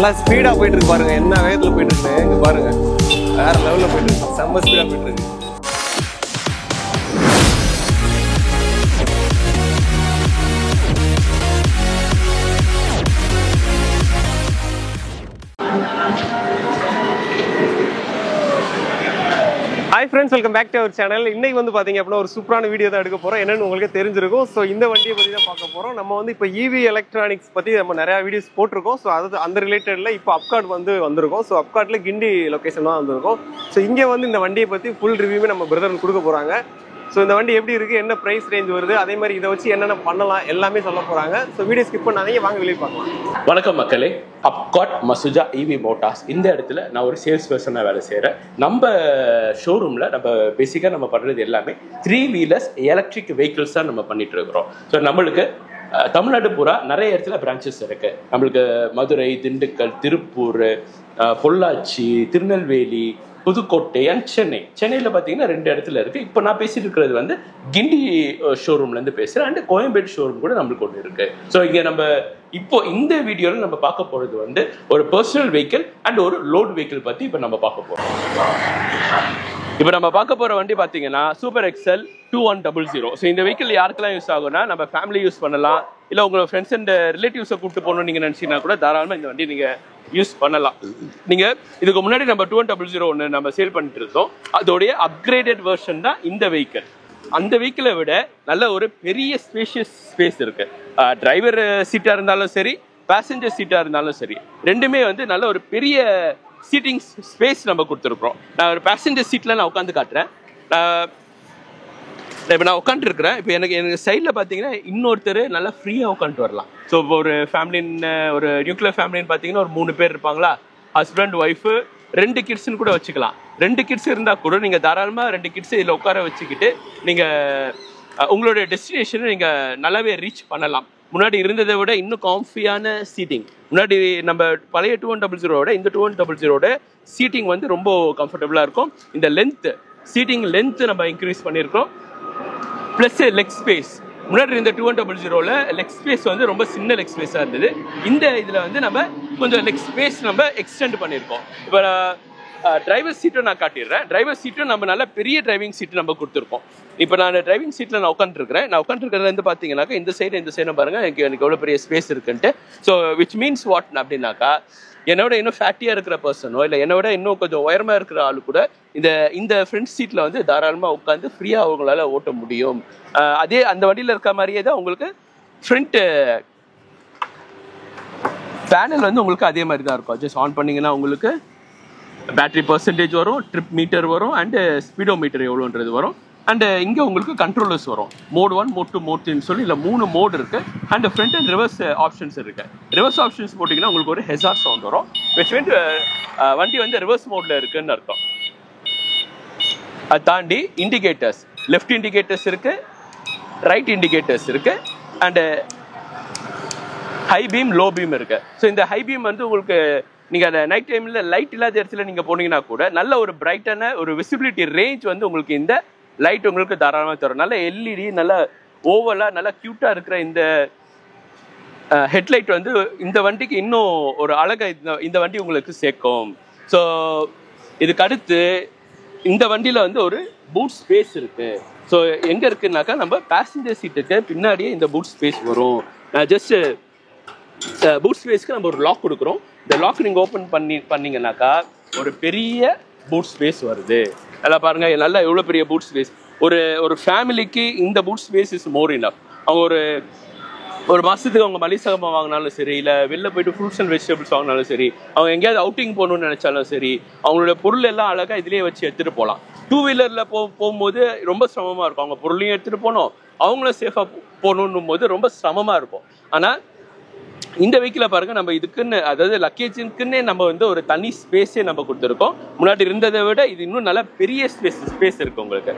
நல்லா ஸ்பீடா போயிட்டு இருக்கு பாருங்க, என்ன வேகத்துல போயிட்டு இருக்கு இங்க பாருங்க, வேற லெவல்ல போயிட்டு இருக்கு, செம்ம ஸ்பீடா போயிட்டு இருக்கு. Hi friends, welcome back to our channel. இன்னைக்கு வந்து பார்த்தீங்க அப்படின்னா ஒரு சூப்பரான வீடியோ தான் எடுக்க போகிறோம். என்னென்னு உங்களுக்கு தெரிஞ்சிருக்கும். ஸோ இந்த வண்டியை பற்றி தான் பார்க்க போகிறோம். நம்ம வந்து இப்போ இவி எலக்ட்ரானிக்ஸ் பற்றி நம்ம நிறையா வீடியோஸ் போட்டிருக்கோம். ஸோ அது அந்த ரிலேட்டடில் இப்போ அப்காட் வந்திருக்கோம். ஸோ அப்காட்டில் கிண்டி லொக்கேஷன் தான் வந்திருக்கோம். ஸோ இங்கே வந்து இந்த வண்டியை பற்றி ஃபுல் ரிவ்யூமே நம்ம பிரதர் கொடுக்க போகிறாங்க. ஸோ இந்த வண்டி எப்படி இருக்குது, என்ன ப்ரைஸ் ரேஞ்ச் வருது, அதே மாதிரி இதை வச்சு என்னென்ன பண்ணலாம் எல்லாமே சொல்ல போகிறாங்க. ஸோ வீடியோ ஸ்கிப் பண்ணாதீங்க, வாங்க வெளியே பார்க்கலாம். வணக்கம் மக்களே, அப்காட் மசுஜா இவி மோட்டார்ஸ் இந்த இடத்துல நான் ஒரு சேல்ஸ் பர்சனாக வேலை செய்கிறேன். நம்ம ஷோரூமில் நம்ம பேசிக்காக நம்ம பண்ணுறது எல்லாமே 3 வீலர்ஸ் எலக்ட்ரிக் வெஹிக்கிள்ஸ் தான் நம்ம பண்ணிட்டு இருக்கிறோம். ஸோ நம்மளுக்கு தமிழ்நாடு பூரா நிறைய இடத்துல பிரான்ச்சஸ் இருக்கு. நம்மளுக்கு மதுரை, திண்டுக்கல், திருப்பூர், பொள்ளாச்சி, திருநெல்வேலி, புதுக்கோட்டை அண்ட் சென்னையில் பார்த்தீங்கன்னா 2 இடத்துல இருக்குது. இப்போ நான் பேசிட்டு இருக்கிறது வந்து கிண்டி ஷோரூம்லேருந்து பேசுகிறேன். அண்ட் கோயம்பேடு ஷோரூம் கூட நம்மளுக்கு ஒன்று இருக்குது. ஸோ இங்கே நம்ம இப்போ இந்த வீடியோவில் நம்ம பார்க்க போகிறது வந்து ஒரு பர்சனல் வெஹிக்கிள் அண்ட் ஒரு லோட் வெஹிக்கிள் பற்றி இப்போ நம்ம பார்க்க போகிறோம். இப்போ நம்ம பார்க்க போகிற வண்டி பார்த்தீங்கன்னா சூப்பர் எக்ஸல் 2100. ஸோ இந்த வெஹிக்கிள் யாருக்கெல்லாம் யூஸ் ஆகும்னா, நம்ம ஃபேமிலி யூஸ் பண்ணலாம், இல்லை உங்களோட ஃப்ரெண்ட்ஸ் அண்ட் ரிலேட்டிவ்ஸை கூப்பிட்டு போகணும்னு நீங்கள் நினச்சிங்கன்னா கூட தாராளமாக இந்த வண்டி நீங்கள் யூஸ் பண்ணலாம். நீங்கள் இதுக்கு முன்னாடி நம்ம 2100 ஒன்று நம்ம சேல் பண்ணிட்டு இருந்தோம். அதோடைய அப்கிரேடட் வெர்ஷன் தான் இந்த வெஹிக்கிள். அந்த வெஹிக்கிளை விட நல்ல ஒரு பெரிய ஸ்பேஷியஸ் ஸ்பேஸ் இருக்கு. டிரைவர் சீட்டாக இருந்தாலும் சரி, பேசஞ்சர் சீட்டாக இருந்தாலும் சரி, ரெண்டுமே வந்து நல்ல ஒரு பெரிய சீட்டிங் ஸ்பேஸ் நம்ம கொடுத்துருக்குறோம். நான் ஒரு பேசஞ்சர் சீட்டில் நான் உட்காந்து காட்டுறேன். இப்போ நான் உட்காந்துருக்கிறேன். இப்போ எனக்கு சைடில் பார்த்தீங்கன்னா இன்னொருத்தர் நல்லா ஃப்ரீயாக உட்காந்துட்டு வரலாம். ஸோ இப்போ ஒரு ஃபேமிலின்னு, ஒரு நியூக்ளியர் ஃபேமிலின்னு பார்த்தீங்கன்னா ஒரு 3 பேர் இருப்பாங்களா, ஹஸ்பண்ட், ஒய்ஃபு, 2 கிட்ஸ்ன்னு கூட வச்சுக்கலாம். 2 கிட்ஸ் இருந்தால் கூட நீங்கள் தாராளமாக 2 கிட்ஸ் இதில் உட்கார வச்சுக்கிட்டு நீங்கள் உங்களுடைய டெஸ்டினேஷனை நீங்கள் நல்லாவே ரீச் பண்ணலாம். முன்னாடி இருந்ததை விட இன்னும் காம்ஃபியான சீட்டிங். முன்னாடி நம்ம பழைய 2100 இந்த 2100 சீட்டிங் வந்து ரொம்ப கம்ஃபர்டபுளாக இருக்கும். இந்த சீட்டிங் லென்த்து நம்ம இன்க்ரீஸ் பண்ணியிருக்கோம். Plus leg space. முன்னாடி இந்த 2100 லெக் ஸ்பேஸ் வந்து ரொம்ப சின்ன லெக் ஸ்பேஸாக இருந்தது. இந்த இதில் வந்து நம்ம கொஞ்சம் லெக் ஸ்பேஸ் நம்ம எக்ஸ்டெண்ட் பண்ணியிருக்கோம். இப்போ டிரைவர் சீட்டும் நான் காட்டிடுறேன். டிரைவர் சீட்டும் நம்ம நல்ல பெரிய டிரைவிங் சீட்டு நம்ம கொடுத்துருக்கோம். இப்போ நான் டிரைவிங் சீட்டில் நான் உட்காந்துருக்கிறேன். நான் உட்காந்துருக்கிறது வந்து பார்த்தீங்கன்னாக்கா இந்த சைடு பாருங்க, எனக்கு எவ்வளோ பெரிய ஸ்பேஸ் இருக்குன்ட்டு. ஸோ விச் மீன்ஸ் வாட் அப்படின்னாக்கா, என்னோட இன்னும் ஃபேட்டியாக இருக்கிற பர்சனோ இல்லை என்னோட இன்னும் கொஞ்சம் உயரமாக இருக்கிற ஆளு கூட இந்த ஃப்ரண்ட் சீட்டில் வந்து தாராளமாக உட்காந்து ஃப்ரீயாக அவங்களால ஓட்ட முடியும். அதே அந்த வண்டியில் இருக்க மாதிரியே தான் உங்களுக்கு ஃப்ரண்ட் பேனல் வந்து உங்களுக்கு அதே மாதிரி தான் இருக்கும். ஜஸ்ட் ஆன் பண்ணிங்கன்னா உங்களுக்கு பேட்டரி பர்சன்டேஜ் வரும், ட்ரிப் மீட்டர் வரும், அண்டு ஸ்பீடோ மீட்டர் எவ்வளோன்றது வரும். அண்டு இங்கே உங்களுக்கு கண்ட்ரோலர்ஸ் வரும். மோட் 1, மோட் 2, மோட் 3 சொல்லி இல்லை 3 மோட் இருக்குது. And front and reverse options இருக்குது. ரிவர்ஸ் ஆப்ஷன்ஸ் போட்டிங்கன்னா உங்களுக்கு ஒரு ஹெசார் சவுண்ட் வரும். விச் மீன்ஸ் வண்டி வந்து ரிவர்ஸ் மோடில் இருக்குன்னு அர்த்தம். அதை தாண்டி இண்டிகேட்டர்ஸ், லெஃப்ட் இண்டிகேட்டர்ஸ் இருக்குது, ரைட் இண்டிகேட்டர்ஸ் இருக்குது, and high beam, low beam இருக்குது. ஸோ இந்த ஹை பீம் வந்து உங்களுக்கு நீங்கள் அந்த நைட் டைமில் லைட் இல்லாத இடத்துல நீங்கள் போனீங்கன்னா கூட நல்ல ஒரு பிரைட்டான ஒரு விசிபிலிட்டி ரேஞ்ச் வந்து உங்களுக்கு இந்த லைட் உங்களுக்கு தாராளமாக தரும். நல்ல எல்இடி, நல்ல ஓவலாக நல்லா க்யூட்டாக இருக்கிற இந்த ஹெட்லைட் வந்து இந்த வண்டிக்கு இன்னும் ஒரு அழகை இந்த வண்டி உங்களுக்கு சேர்க்கும். ஸோ இதுக்கு அடுத்து இந்த வண்டியில் வந்து ஒரு பூட் ஸ்பேஸ் இருக்குது. ஸோ எங்கே இருக்குன்னாக்கா, நம்ம பேசஞ்சர் சீட்டுக்கு பின்னாடியே இந்த பூட் ஸ்பேஸ் வரும். ஜஸ்ட்டு பூட் ஸ்பேஸ்க்கு நம்ம ஒரு லாக் கொடுக்குறோம். இந்த லாக் நீங்கள் ஓப்பன் பண்ணிங்கனாக்கா ஒரு பெரிய பூட் ஸ்பேஸ் வருது. நல்லா பாருங்கள், நல்லா எவ்வளோ பெரிய பூட் ஸ்பேஸ். ஒரு ஃபேமிலிக்கு இந்த boot space is more enough. அவங்க ஒரு மாதத்துக்கு அவங்க மளிகை சாமான் வாங்கினாலும் சரி, இல்லை வெளில போயிட்டு ஃப்ரூட்ஸ் அண்ட் வெஜிடபிள்ஸ் வாங்கினாலும் சரி, அவங்க எங்கேயாவது அவுட்டிங் போகணும்னு நினச்சாலும் சரி, அவங்களோட பொருள் எல்லாம் அழகாக இதிலேயே வச்சு எடுத்துகிட்டு போகலாம். 2 வீலரில் போகும்போது ரொம்ப சிரமமாக இருக்கும். அவங்க பொருளையும் எடுத்துகிட்டு போகணும், அவங்களும் சேஃபாக போகணுன்னும் போது ரொம்ப சிரமமாக இருக்கும். ஆனால் இந்த வெஹிக்கிளை பாருங்க, நம்ம இதுக்குன்னு, அதாவது லக்கேஜுக்குன்னே நம்ம வந்து ஒரு தனி ஸ்பேஸே நம்ம கொடுத்துருக்கோம். முன்னாடி இருந்ததை விட இது இன்னும் நல்லா பெரிய ஸ்பேஸ் இருக்கு உங்களுக்கு.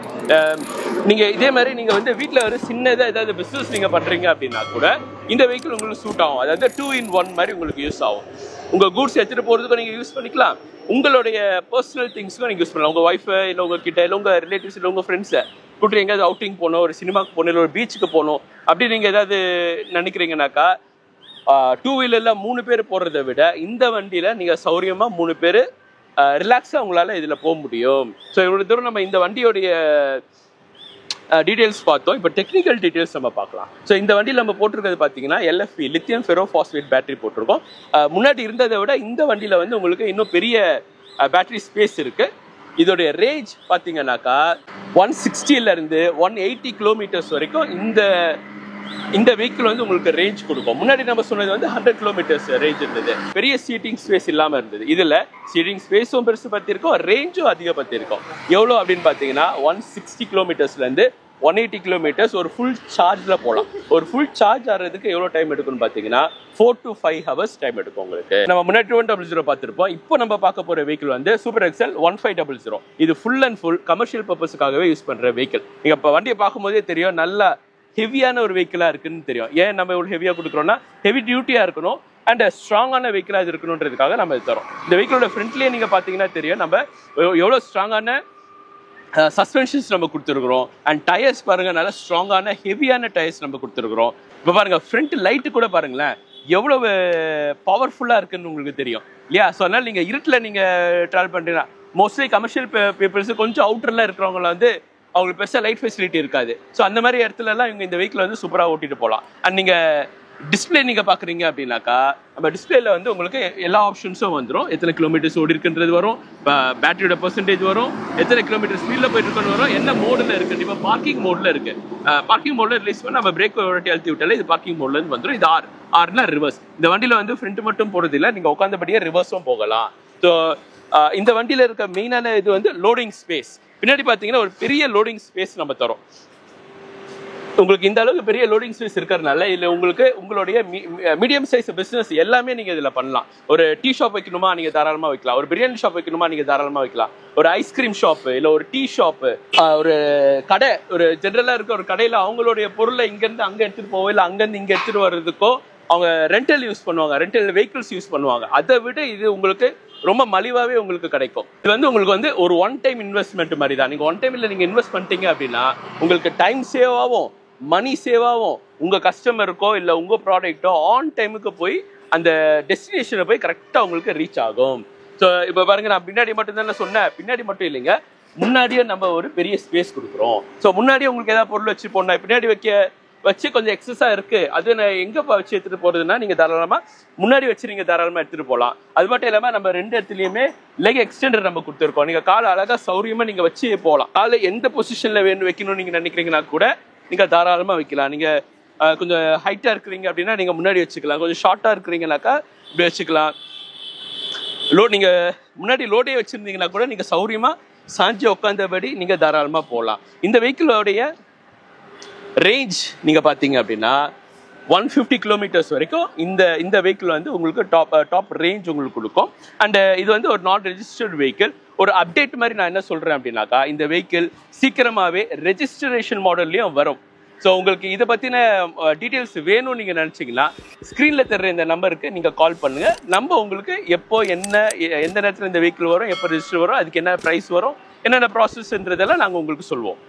நீங்க இதே மாதிரி நீங்க வந்து வீட்டில் ஒரு சின்னதாக ஏதாவது பிஸ்னஸ் நீங்க பண்றீங்க அப்படின்னா கூட இந்த வெஹிக்கிள் உங்களுக்கு சூட் ஆகும். அதாவது 2 in 1 மாதிரி உங்களுக்கு யூஸ் ஆகும். உங்க கூட்ஸ் எடுத்துட்டு போறதுக்கும் நீங்க யூஸ் பண்ணிக்கலாம், உங்களுடைய பர்சனல் திங்ஸ்க்கும் நீங்க யூஸ் பண்ணலாம். உங்க ஒய்ஃப் இல்லை உங்ககிட்ட இல்லை உங்க ரிலேட்டிவ்ஸ் இல்லை உங்க ஃப்ரெண்ட்ஸை கூட்டி எங்கேயாவது அவுட்டிங் போகணும், ஒரு சினிமாவுக்கு போகணும், இல்லை ஒரு பீச்சுக்கு போகணும் அப்படி நீங்க ஏதாவது நினைக்கிறீங்கன்னாக்கா டூ வீலர்ல 3 பேர் போறதை விட இந்த வண்டியில நீங்க சௌரியமா 3 பேர் ரிலாக்ஸா உங்களால இதுல போக முடியும். ஸோ இவ்வளவு தூரம் நம்ம இந்த வண்டியோடைய டீடைல்ஸ் பார்த்தோம். இப்போ டெக்னிக்கல் டீடைல்ஸ் நம்ம பார்க்கலாம். ஸோ இந்த வண்டியில் நம்ம போட்டிருக்கிறது பார்த்தீங்கன்னா LFP லித்தியம் ஃபெரோபாஸ்பேட் பேட்டரி போட்டிருக்கோம். முன்னாடி இருந்ததை விட இந்த வண்டியில் வந்து உங்களுக்கு இன்னும் பெரிய பேட்டரி ஸ்பேஸ் இருக்கு. இதோடைய ரேஞ்ச் பார்த்தீங்கன்னாக்கா 160 இருந்து 180 கிலோமீட்டர்ஸ் வரைக்கும் இந்த வெஹிக்கிள் வந்து உங்களுக்கு ரேஞ்ச் கொடுக்கும். முன்னாடி நம்ம சொன்னது வந்து 100 கிலோமீட்டர்ஸ் ரேஞ்ச் இருந்தது. பெரிய சீட்டிங் ஸ்பேஸ் இல்லாமல் இருந்தது. இதில் சீட்டிங் ஸ்பேஸும் பெருசு பற்றிருக்கும், ரேஞ்சும் அதிகப்படுத்திருக்கும். எவ்வளோ அப்படின்னு பார்த்தீங்கன்னா 160 கிலோமீட்டர்ஸ்லேருந்து 180 கிலோமீட்டர்ஸ் ஒரு ஃபுல் சார்ஜில் போகலாம். ஒரு ஃபுல் சார்ஜ் ஆகிறதுக்கு எவ்வளோ டைம் எடுக்கும்னு பார்த்தீங்கன்னா 4 to 5 hours டைம் எடுக்கும் உங்களுக்கு. நம்ம முன்னாடி 2100 பார்த்துருப்போம். இப்போ நம்ம பார்க்க போகிற வெஹிக்கிள் வந்து சூப்பர் எக்ஸல் 1500. இது ஃபுல் அண்ட் ஃபுல் கமர்ஷியல் பர்பஸுக்காகவே யூஸ் பண்ணுற வெஹிக்கிள். நீங்கள் இப்போ வண்டியை பார்க்கும்போதே தெரியும், நல்லா ஹெவியான ஒரு வெஹிக்கிளாக இருக்குன்னு தெரியும். ஏன் நம்ம இவ்வளோ ஹெவியாக கொடுக்குறோம்னா ஹெவி டியூட்டியாக இருக்கணும் அண்ட் ஸ்ட்ராங்கான வெஹிக்கிளாக இது இருக்கணுன்றதுக்காக நம்ம இது தரோம். இந்த வெஹிக்கிளோட ஃப்ரண்ட்லேயே நீங்கள் பார்த்தீங்கன்னா தெரியும் நம்ம எவ்வளோ ஸ்ட்ராங்கான சஸ்பென்ஷன்ஸ் நம்ம கொடுத்துருக்குறோம். அண்ட் டயர்ஸ் பாருங்க, நல்லா ஸ்ட்ராங்கான ஹெவியான டயர்ஸ் நம்ம கொடுத்துருக்குறோம். இப்போ பாருங்க ஃப்ரண்ட் லைட்டு கூட பாருங்களேன் எவ்வளவு பவர்ஃபுல்லாக இருக்குன்னு உங்களுக்கு தெரியும் இல்லையா? ஸோ அதனால் நீங்கள் இருட்டில் நீங்கள் ட்ராவல் பண்ணுறீங்கன்னா மோஸ்ட்லி கமர்ஷியல் பீப்புள்ஸ் கொஞ்சம் அவுட்டரில் இருக்கிறவங்கள வந்து அவங்களுக்கு பெருசாக லைட் ஃபெசிலிட்டி இருக்காது. ஸோ அந்த மாதிரி இடத்துலலாம் இவங்க இந்த வெஹிக்கிள் வந்து சூப்பராக ஓட்டிட்டு போகலாம். அண்ட் நீங்கள் டிஸ்பிளே நீங்கள் பார்க்குறீங்க அப்படின்னாக்கா நம்ம டிஸ்பிளேல வந்து உங்களுக்கு எல்லா ஆப்ஷன்ஸும் வந்துடும். எத்தனை கிலோமீட்டர்ஸ் ஓடி இருக்குன்றது வரும், பேட்டரியோட பெர்சன்டேஜ் வரும், எத்தனை கிலோமீட்டர் ஸ்பீடில் போயிட்டு இருக்குன்னு வரும், என்ன மோடில் இருக்குது. இப்போ பார்க்கிங் மோடில் இருக்குது. பார்க்கிங் மோடில் ரிலீஸ் பண்ணி நம்ம பிரேக் ஓட்டி அழுத்தி விட்டாலே இது பார்க்கிங் மோட்லேருந்து வந்துடும். இது ஆர்னா ரிவர்ஸ். இந்த வண்டியில் வந்து ஃப்ரண்ட் மட்டும் போகிறது இல்லை, நீங்கள் உட்காந்தபடியே ரிவர்ஸும் போகலாம். ஸோ இந்த வண்டியில் இருக்க மெயினான இது வந்து லோடிங் ஸ்பேஸ். பின்னாடி பார்த்தீங்கன்னா ஒரு பெரிய லோடிங் ஸ்பேஸ் நம்ம தரோம். உங்களுக்கு இந்த அளவுக்கு பெரிய லோடிங் ஸ்பேஸ் இருக்கிறதுனால இல்லை உங்களுக்கு உங்களுடைய மீடியம் சைஸ் பிஸ்னஸ் எல்லாமே நீங்கள் இதில் பண்ணலாம். ஒரு டீ ஷாப் வைக்கணுமா நீங்கள் தாராளமாக வைக்கலாம். ஒரு பிரியாணி ஷாப் வைக்கணுமா நீங்கள் தாராளமாக வைக்கலாம். ஒரு ஐஸ்கிரீம் ஷாப்பு இல்லை ஒரு டீ ஷாப்பு, ஒரு கடை, ஒரு ஜென்ரலாக இருக்க ஒரு கடையில் அவங்களுடைய பொருளை இங்கேருந்து அங்கே எடுத்துகிட்டு போவோம், இல்லை அங்கேருந்து இங்கே எடுத்துகிட்டு வர்றதுக்கோ அவங்க ரெண்டல் யூஸ் பண்ணுவாங்க, ரெண்டல் வெஹிக்கிள்ஸ் யூஸ் பண்ணுவாங்க. அதை விட இது உங்களுக்கு ரொம்ப மலிவாகவே உங்களுக்கு கிடைக்கும். இது வந்து உங்களுக்கு வந்து ஒரு ஒன் டைம் இன்வெஸ்ட்மெண்ட் மாதிரி தான். நீங்கள் ஒன் டைமில் நீங்கள் இன்வெஸ்ட் பண்ணிட்டீங்க அப்படின்னா உங்களுக்கு டைம் சேவ் ஆகும், மணி சேவ் ஆகும், உங்கள் கஸ்டமருக்கோ இல்லை உங்கள் ப்ராடக்ட்டோ ஆன் டைமுக்கு போய் அந்த டெஸ்டினேஷனை போய் கரெக்டாக உங்களுக்கு ரீச் ஆகும். ஸோ இப்போ பாருங்க, நான் பின்னாடி மட்டும் தான் சொன்னேன், பின்னாடி மட்டும் இல்லைங்க, முன்னாடியே நம்ம ஒரு பெரிய ஸ்பேஸ் கொடுக்குறோம். ஸோ முன்னாடியே உங்களுக்கு ஏதாவது பொருள் வச்சு போடணும், பின்னாடி வச்சு கொஞ்சம் எக்ஸஸாக இருக்குது, அது நான் எங்கே வச்சு எடுத்துகிட்டு போகிறதுனா நீங்கள் தாராளமாக முன்னாடி வச்சு நீங்கள் தாராளமாக எடுத்துகிட்டு போகலாம். அது மட்டும் இல்லாமல் நம்ம ரெண்டு இடத்துலையுமே லெக் எக்ஸ்டெண்டர் நம்ம கொடுத்துருக்கோம். நீங்கள் காலை அழகாக சௌரியமாக நீங்கள் வச்சு போகலாம். காலை எந்த பொசிஷனில் வைக்கணும்னு நீங்கள் நினைக்கிறீங்கன்னா கூட நீங்கள் தாராளமாக வைக்கலாம். நீங்கள் கொஞ்சம் ஹைட்டாக இருக்கிறீங்க அப்படின்னா நீங்கள் முன்னாடி வச்சுக்கலாம், கொஞ்சம் ஷார்ட்டாக இருக்கிறீங்கனாக்கா இப்படி வச்சுக்கலாம். நீங்கள் முன்னாடி லோடே வச்சுருந்தீங்கன்னா கூட நீங்கள் சௌரியமாக சாஞ்சி உட்காந்தபடி நீங்கள் தாராளமாக போகலாம். இந்த வெஹிக்கிளோடைய ரேஞ்ச் நீங்கள் பார்த்தீங்க அப்படின்னா 150 கிலோமீட்டர்ஸ் வரைக்கும் இந்த வெஹிக்கிள் வந்து உங்களுக்கு டாப் ரேஞ்ச் உங்களுக்கு கொடுக்கும். அண்ட் இது வந்து ஒரு நாட் ரெஜிஸ்டர்டு வெஹிக்கிள். ஒரு அப்டேட் மாதிரி நான் என்ன சொல்கிறேன் அப்படின்னாக்கா, இந்த வெஹிக்கிள் சீக்கிரமாகவே ரெஜிஸ்ட்ரேஷன் மாடல்லையும் வரும். ஸோ உங்களுக்கு இதை பற்றின டீட்டெயில்ஸ் வேணும்னு நீங்கள் நினச்சிங்கன்னா ஸ்க்ரீனில் தர்ற இந்த நம்பருக்கு நீங்கள் கால் பண்ணுங்கள். நம்ம உங்களுக்கு எப்போ எந்த நேரத்தில் இந்த வெஹிக்கிள் வரும், எப்போ ரெஜிஸ்டர் வரும், அதுக்கு என்ன ப்ரைஸ் வரும், என்னென்ன ப்ராசஸ்ன்றதெல்லாம் நாங்கள் உங்களுக்கு சொல்லுவோம்.